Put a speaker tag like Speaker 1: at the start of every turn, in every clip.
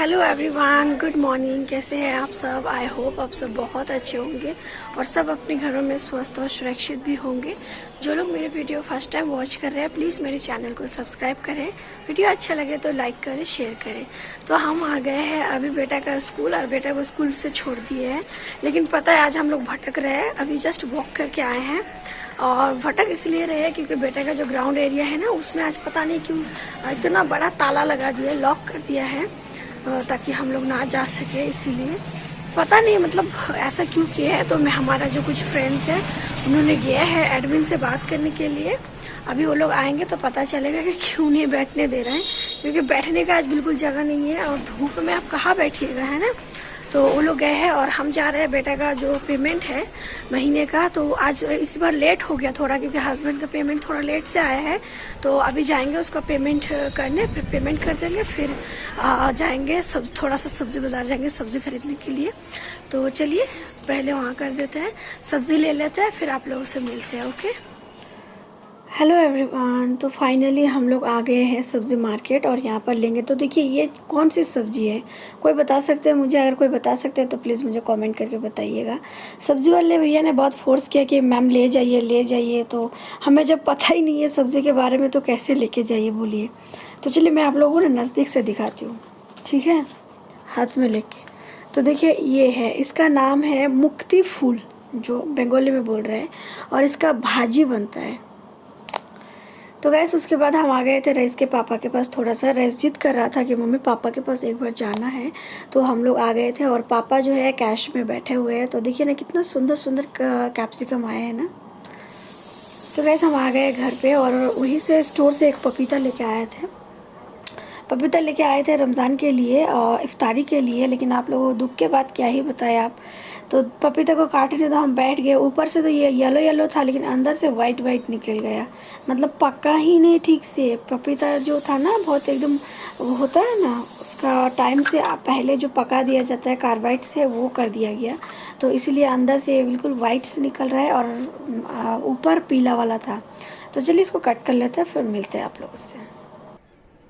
Speaker 1: Hello everyone, good morning. कैसे हैं आप सब? आई होप आप सब बहुत अच्छे होंगे और सब अपने घरों में स्वस्थ और सुरक्षित भी होंगे। जो लोग मेरे वीडियो फर्स्ट टाइम वॉच कर रहे हैं, प्लीज़ मेरे चैनल को सब्सक्राइब करें। वीडियो अच्छा लगे तो लाइक करें, शेयर करें। तो हम आ गए हैं अभी बेटा का स्कूल और बेटा को स्कूल से छोड़ दिए हैं। लेकिन पता है आज हम लोग भटक रहे हैं, अभी जस्ट वॉक करके आए हैं। और भटक इसलिए रहे हैं क्योंकि बेटा का जो ग्राउंड एरिया है ना, उसमें आज पता नहीं क्यों इतना बड़ा ताला लगा दिया, लॉक कर दिया है ताकि हम लोग ना जा सके। इसीलिए पता नहीं मतलब ऐसा क्यों किया है। तो मैं हमारा जो कुछ फ्रेंड्स हैं उन्होंने गया है एडमिन से बात करने के लिए। अभी वो लोग आएंगे तो पता चलेगा कि क्यों नहीं बैठने दे रहे हैं, क्योंकि बैठने का आज बिल्कुल जगह नहीं है और धूप में आप कहाँ बैठिएगा, है ना। तो वो लोग गए हैं और हम जा रहे हैं। बेटा का जो पेमेंट है महीने का, तो आज इस बार लेट हो गया थोड़ा, क्योंकि हस्बैंड का पेमेंट थोड़ा लेट से आया है। तो अभी जाएंगे उसका पेमेंट करने, फिर पेमेंट कर देंगे, फिर जाएंगे थोड़ा सा सब्जी बाजार जाएंगे सब्जी खरीदने के लिए। तो चलिए पहले वहाँ कर देते हैं, सब्जी ले लेते हैं, फिर आप लोगों से मिलते हैं। Okay, hello everyone. तो फाइनली हम लोग आ गए हैं सब्ज़ी मार्केट और यहाँ पर लेंगे। तो देखिए ये कौन सी सब्ज़ी है, कोई बता सकते हैं मुझे? अगर कोई बता सकते हैं तो प्लीज़ मुझे कमेंट करके बताइएगा। सब्ज़ी वाले भैया ने बहुत फोर्स किया कि मैम ले जाइए ले जाइए, तो हमें जब पता ही नहीं है सब्ज़ी के बारे में तो कैसे लेके जाइए बोलिए। तो चलिए मैं आप लोगों को ना नज़दीक से दिखाती हूँ, ठीक है, हाथ में लेके। तो देखिए ये है, इसका नाम है मुक्ति फूल, जो बंगाली में बोल रहे हैं, और इसका भाजी बनता है। तो गैस उसके बाद हम आ गए थे रईस के पापा के पास। थोड़ा सा रईस जिद कर रहा था कि मम्मी पापा के पास एक बार जाना है, तो हम लोग आ गए थे। और पापा जो है कैश में बैठे हुए हैं। तो देखिए ना कितना सुंदर सुंदर कैप्सिकम आए हैं ना। तो गैस हम आ गए घर पे और वहीं से स्टोर से एक पपीता लेके आए थे। पपीता लेके आए थे रमज़ान के लिए और इफ्तारी के लिए। लेकिन आप लोगों को दुख के बाद क्या ही बताएं आप। तो पपीता को काटने तो हम बैठ गए, ऊपर से तो ये येलो येलो था लेकिन अंदर से वाइट वाइट निकल गया, मतलब पका ही नहीं ठीक से। पपीता जो था ना बहुत एकदम होता है ना, उसका टाइम से पहले जो पका दिया जाता है कार्बाइड से, वो कर दिया गया। तो इसलिए अंदर से बिल्कुल वाइट से निकल रहा है और ऊपर पीला वाला था। तो चलिए इसको कट कर लेते हैं, फिर मिलते हैं आप लोगों से।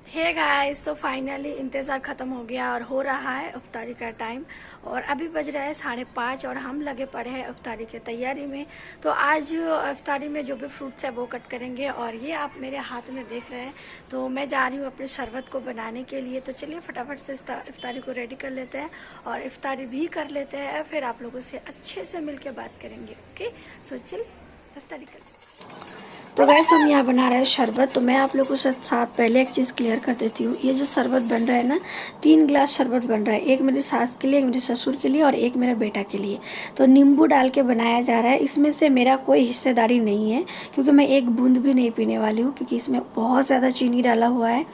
Speaker 1: हे गाइस, तो फाइनली इंतज़ार ख़त्म हो गया और हो रहा है इफ्तारी का टाइम। और अभी बज रहा है 5:30 और हम लगे पड़े हैं इफ्तारी की तैयारी में। तो आज इफ्तारी में जो भी फ्रूट्स है वो कट करेंगे। और ये आप मेरे हाथ में देख रहे हैं, तो मैं जा रही हूँ अपने शरबत को बनाने के लिए। तो चलिए फटाफट से इफ्तारी को रेडी कर लेते हैं और इफ्तारी भी कर लेते हैं, फिर आप लोगों से अच्छे से मिल के बात करेंगे। ओके, सो चलिए इफ्तारी कर। तो गैस हम यहाँ बना रहे हैं शरबत। तो मैं आप लोगों के साथ पहले एक चीज़ क्लियर कर देती हूँ। ये जो शरबत बन रहा है ना, 3 गिलास शरबत बन रहा है, एक मेरी सास के लिए, एक मेरे ससुर के लिए और एक मेरा बेटा के लिए। तो नींबू डाल के बनाया जा रहा है। इसमें से मेरा कोई हिस्सेदारी नहीं है, क्योंकि मैं एक बूंद भी नहीं पीने वाली हूँ, क्योंकि इसमें बहुत ज़्यादा चीनी डाला हुआ है।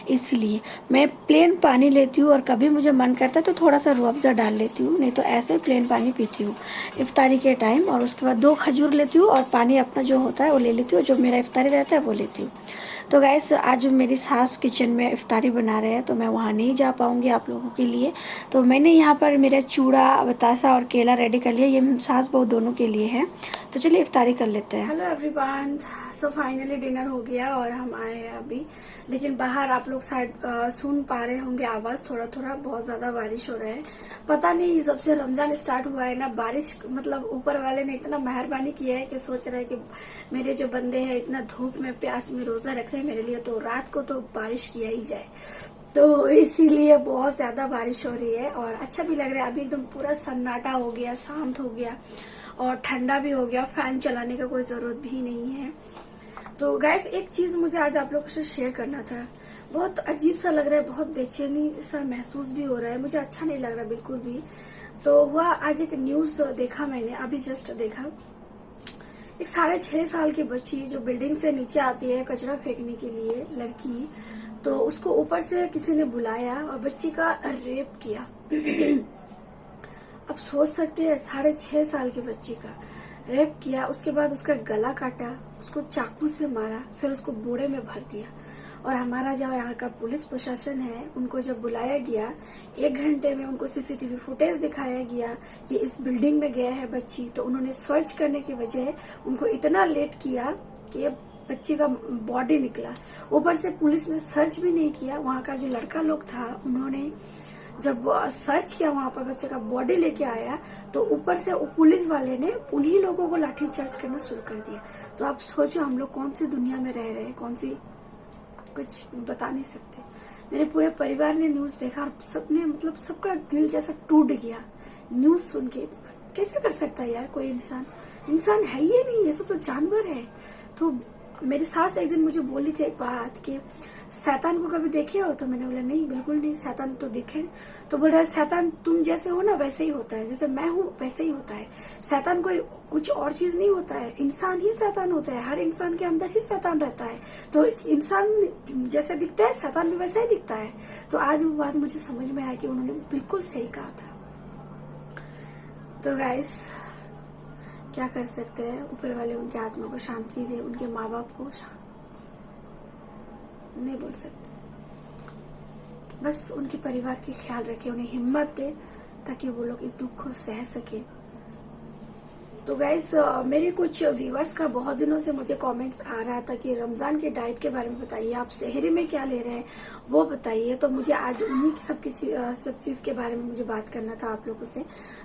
Speaker 1: इसलिए मैं प्लेन पानी लेती हूँ और कभी मुझे मन करता है तो थोड़ा सा रूह अफ़ज़ा डाल लेती हूँ, नहीं तो ऐसे प्लेन पानी पीती हूँ इफ्तारी के टाइम। और उसके बाद 2 खजूर लेती हूँ और पानी अपना जो होता है वो ले लेती हूँ, जो मेरा इफ्तारी रहता है वो लेती हूँ। तो गैस आज मेरी सास किचन में इफ्तारी बना रहे हैं, तो मैं वहाँ नहीं जा पाऊँगी आप लोगों के लिए। तो मैंने यहाँ पर मेरा चूड़ा, बतासा और केला रेडी कर लिया, ये सास बहू दोनों के लिए है। तो चलिए इफ्तारी कर लेते हैं। Hello everyone, so finally dinner हो गया और हम आए हैं अभी। लेकिन बाहर आप लोग शायद सुन पा रहे होंगे आवाज़, थोड़ा थोड़ा बहुत ज़्यादा बारिश हो रहा है। पता नहीं जब से रमज़ान स्टार्ट हुआ है ना, बारिश मतलब ऊपर वाले ने इतना मेहरबानी किया है कि सोच रहे हैं कि मेरे जो बंदे हैं इतना धूप में प्यास में रोज़ा रख रहे हैं मेरे लिए, तो रात को तो बारिश किया ही जाए। तो इसीलिए बहुत ज़्यादा बारिश हो रही है और अच्छा भी लग रहा है। अभी एकदम पूरा सन्नाटा हो गया, शांत हो गया और ठंडा भी हो गया, फैन चलाने का कोई ज़रूरत भी नहीं है। तो गैस एक चीज़ मुझे आज आप लोगों से शेयर करना था। बहुत अजीब सा लग रहा है, बहुत बेचैनी सा महसूस भी हो रहा है, मुझे अच्छा नहीं लग रहा बिल्कुल भी। तो हुआ आज एक न्यूज़ देखा मैंने, अभी जस्ट देखा। एक 6.5 साल की बच्ची जो बिल्डिंग से नीचे आती है कचरा फेंकने के लिए, लड़की, तो उसको ऊपर से किसी ने बुलाया और बच्ची का रेप किया। अब सोच सकते हैं 6.5 साल की बच्ची का रेप किया, उसके बाद उसका गला काटा, उसको चाकू से मारा, फिर उसको बोरे में भर दिया। और हमारा जो यहाँ का पुलिस प्रशासन है, उनको जब बुलाया गया 1 घंटे में उनको सीसीटीवी फुटेज दिखाया गया कि इस बिल्डिंग में गया है बच्ची, तो उन्होंने सर्च करने की वजह उनको इतना लेट किया कि बच्ची का बॉडी निकला। ऊपर से पुलिस ने सर्च भी नहीं किया, वहाँ का जो लड़का लोग था उन्होंने जब सर्च किया वहां पर बच्चे का बॉडी लेके आया तो ऊपर से पुलिस वाले ने उन्हीं लोगों को लाठी चार्ज करना शुरू कर दिया। तो आप सोचो हम लोग कौन सी दुनिया में रह रहे हैं, कौन सी, कुछ बता नहीं सकते। मेरे पूरे परिवार ने न्यूज देखा और सबने मतलब सबका दिल जैसा टूट गया न्यूज सुन के। कैसे कर सकता है यार कोई इंसान, इंसान है ही नहीं, ये सब तो जानवर है। तो मेरी सास एक दिन मुझे बोली थी एक बात कि शैतान को कभी देखे हो? तो मैंने बोला नहीं, बिल्कुल नहीं, शैतान तो दिखे। तो बोल रहा है शैतान तुम जैसे हो ना वैसे ही होता है, जैसे मैं हूँ वैसे ही होता है। शैतान कोई कुछ और चीज नहीं होता है, इंसान ही शैतान होता है। हर इंसान के अंदर ही शैतान रहता है। तो इंसान जैसे दिखता है शैतान भी वैसा ही दिखता है। तो आज वो बात मुझे समझ में आया कि उन्होंने बिल्कुल सही कहा था। तो गाइस क्या कर सकते हैं, ऊपर वाले उनके आत्मा को शांति दे, उनके माँ बाप को नहीं बोल सकते, बस उनके परिवार की ख्याल रखे, उन्हें हिम्मत दे ताकि वो लोग इस दुख को सह सके। तो गाइस मेरे कुछ व्यूअर्स का बहुत दिनों से मुझे कमेंट्स आ रहा था कि रमजान के डाइट के बारे में बताइए, आप सेहरी में क्या ले रहे हैं वो बताइए। तो मुझे आज उन्हीं सब चीज के बारे में मुझे बात करना था आप लोगों से,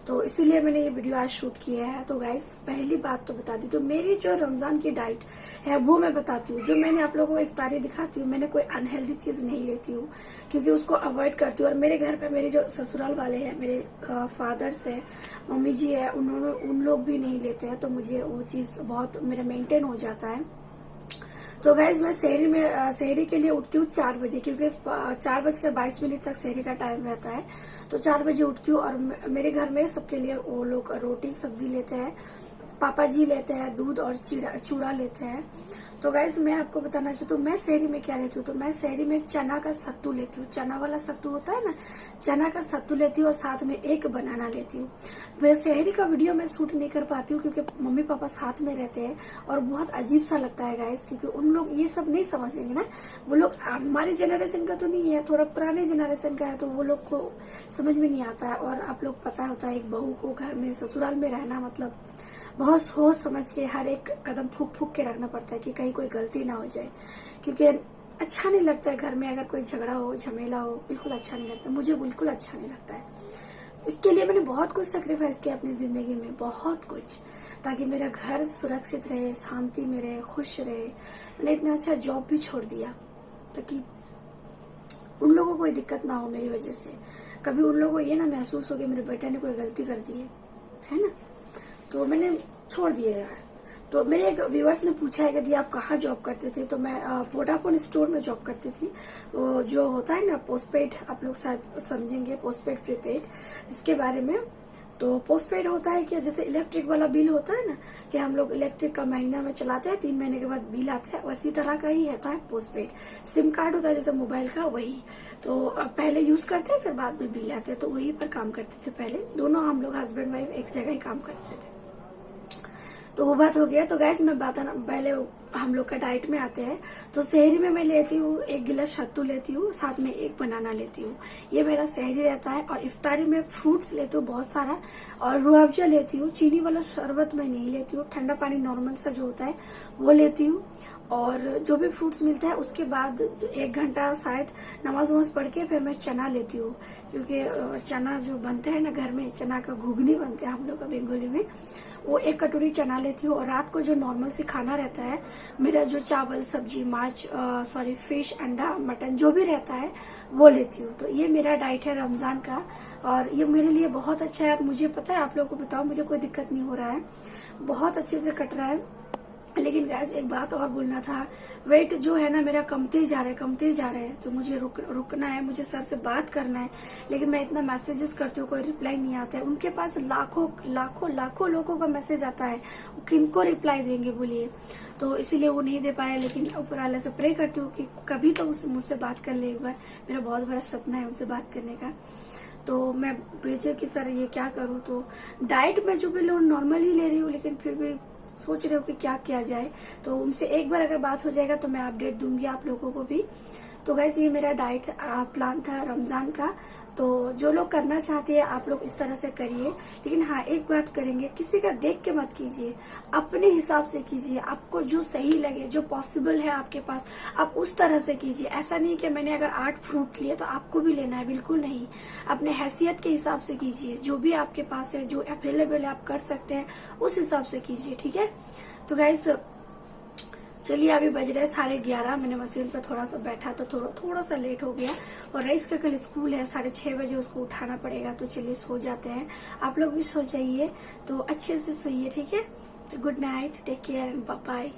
Speaker 1: तो इसीलिए मैंने ये वीडियो आज शूट किया है। तो गाइस पहली बात तो बता दी, तो मेरी जो रमजान की डाइट है वो मैं बताती हूँ। जो मैंने आप लोगों को इफ्तारी दिखाती हूँ, मैंने कोई अनहेल्दी चीज नहीं लेती हूँ क्योंकि उसको अवॉइड करती हूँ। और मेरे घर पे मेरे जो ससुराल वाले हैं, मेरे फादर्स है, मम्मी जी है, उन लोग भी नहीं लेते हैं, तो मुझे वो चीज बहुत मेरा मेंटेन हो जाता है। तो गाइज मैं शहरी के लिए उठती हूँ 4 बजे, क्योंकि 4:22 तक शहरी का टाइम रहता है। तो 4 बजे उठती हूँ और मेरे घर में सबके लिए वो लोग रोटी सब्जी लेते हैं, पापा जी लेते हैं दूध और चूड़ा लेते हैं। तो गाइज मैं आपको बताना चाहती हूँ मैं शहरी में क्या लेती हूँ। तो मैं शहरी में चना का सत्तू लेती हूँ, चना वाला सत्तू होता है ना, चना का सत्तू लेती हूँ और साथ में एक बनाना लेती हूँ। मैं शहरी का वीडियो मैं शूट नहीं कर पाती हूँ क्योंकि मम्मी पापा साथ में रहते हैं और बहुत अजीब सा लगता है गाइज, क्योंकि उन लोग ये सब नहीं समझेंगे ना। वो लोग हमारे जनरेशन का तो नहीं है, थोड़ा पुराने जनरेशन का है, तो वो लोग को समझ में नहीं आता है। और आप लोग पता होता है एक बहू को घर में ससुराल में रहना मतलब बहुत सोच समझ के हर एक कदम फूक फूक के रखना पड़ता है कि कहीं कोई गलती ना हो जाए, क्योंकि अच्छा नहीं लगता है घर में अगर कोई झगड़ा हो झमेला हो, बिल्कुल अच्छा नहीं लगता, मुझे बिल्कुल अच्छा नहीं लगता है। इसके लिए मैंने बहुत कुछ सेक्रीफाइस किया अपनी जिंदगी में, बहुत कुछ, ताकि मेरा घर सुरक्षित रहे, शांति में रहे, खुश रहे। मैंने इतना अच्छा जॉब भी छोड़ दिया ताकि उन लोगों को कोई दिक्कत ना हो मेरी वजह से, कभी उन लोगों को ये ना महसूस हो कि मेरे बेटे ने कोई गलती कर दी है ना। तो मैंने छोड़ दिया यार। तो मेरे एक व्यूअर्स ने पूछा है कि आप कहाँ जॉब करते थे। तो मैं वोडाफोन स्टोर में जॉब करती थी। तो जो होता है ना पोस्टपेड, आप लोग शायद समझेंगे पोस्टपेड प्रीपेड इसके बारे में। तो पोस्टपेड होता है कि जैसे इलेक्ट्रिक वाला बिल होता है ना, कि हम लोग इलेक्ट्रिक का महीना में चलाते हैं, 3 महीने के बाद बिल आता है, वैसी तरह का ही रहता है पोस्टपेड। सिम कार्ड होता है जैसे मोबाइल का, वही। तो पहले यूज करते हैं फिर बाद में बिल आते हैं, तो वही पर काम करते थे पहले। दोनों हम लोग हस्बैंड वाइफ एक जगह ही काम करते थे। तो वो बात हो गया। तो गैस मैं पहले हम लोग का डाइट में आते हैं। तो शहरी में मैं लेती हूँ 1 गिलास सत्तू लेती हूँ, साथ में 1 बनाना लेती हूँ, ये मेरा शहरी रहता है। और इफ्तारी में फ्रूट्स लेती हूँ बहुत सारा, और रूह अफ़ज़ा लेती हूँ। चीनी वाला शरबत मैं नहीं लेती हूँ, ठंडा पानी नॉर्मल सा जो होता है वो लेती हूँ। और जो भी फ्रूट्स मिलता है उसके बाद 1 घंटा शायद नमाज वमाज पढ़ के फिर मैं चना लेती हूँ, क्योंकि चना जो बनते हैं ना घर में, चना का घुगनी बनते हैं हम लोग का बंगाली में, वो 1 कटोरी चना लेती हूँ। और रात को जो नॉर्मल से खाना रहता है मेरा, जो चावल सब्जी फिश अंडा मटन जो भी रहता है वो लेती हूँ। तो ये मेरा डाइट है रमजान का, और ये मेरे लिए बहुत अच्छा है। मुझे पता है, आप लोगों को बताओ, मुझे कोई दिक्कत नहीं हो रहा है, बहुत अच्छे से कट रहा है। लेकिन गैस एक बात और बोलना था, वेट जो है ना मेरा कमते ही जा रहा है। तो मुझे रुकना है, मुझे सर से बात करना है, लेकिन मैं इतना मैसेजेस करती हूँ, कोई रिप्लाई नहीं आता है। उनके पास लाखों लोगों का मैसेज आता है, वो किनको रिप्लाई देंगे बोलिए। तो इसीलिए वो नहीं दे पाए, लेकिन ऊपर वाले से प्रे करती हूँ कि कभी तो मुझसे बात कर ले एक बार। मेरा बहुत बड़ा सपना है उनसे बात करने का। तो मैं भेजे कि सर ये क्या करूँ। तो डाइट में जो भी लोग नॉर्मल ही ले रही हूँ, लेकिन फिर भी सोच रहे हो कि क्या किया जाए। तो उनसे एक बार अगर बात हो जाएगा तो मैं अपडेट दूंगी आप लोगों को भी। तो गाइस ये मेरा डाइट प्लान था रमजान का। तो जो लोग करना चाहते हैं आप लोग इस तरह से करिए। लेकिन हाँ, एक बात करेंगे, किसी का देख के मत कीजिए, अपने हिसाब से कीजिए। आपको जो सही लगे, जो पॉसिबल है आपके पास, आप उस तरह से कीजिए। ऐसा नहीं कि मैंने अगर 8 फ्रूट लिए तो आपको भी लेना है, बिल्कुल नहीं। अपने हैसियत के हिसाब से कीजिए, जो भी आपके पास है, जो अवेलेबल है आप कर सकते हैं, उस हिसाब से कीजिए, ठीक है। तो गाइस चलिए, अभी बज रहे 11:30। मैंने मशीन पर थोड़ा सा बैठा तो थोड़ा सा लेट हो गया। और रईस का कल स्कूल है, 6:30 बजे उसको उठाना पड़ेगा। तो चलिए सो जाते हैं, आप लोग भी सो जाइए, तो अच्छे से सोइए, ठीक है। Good night, take care and bye bye.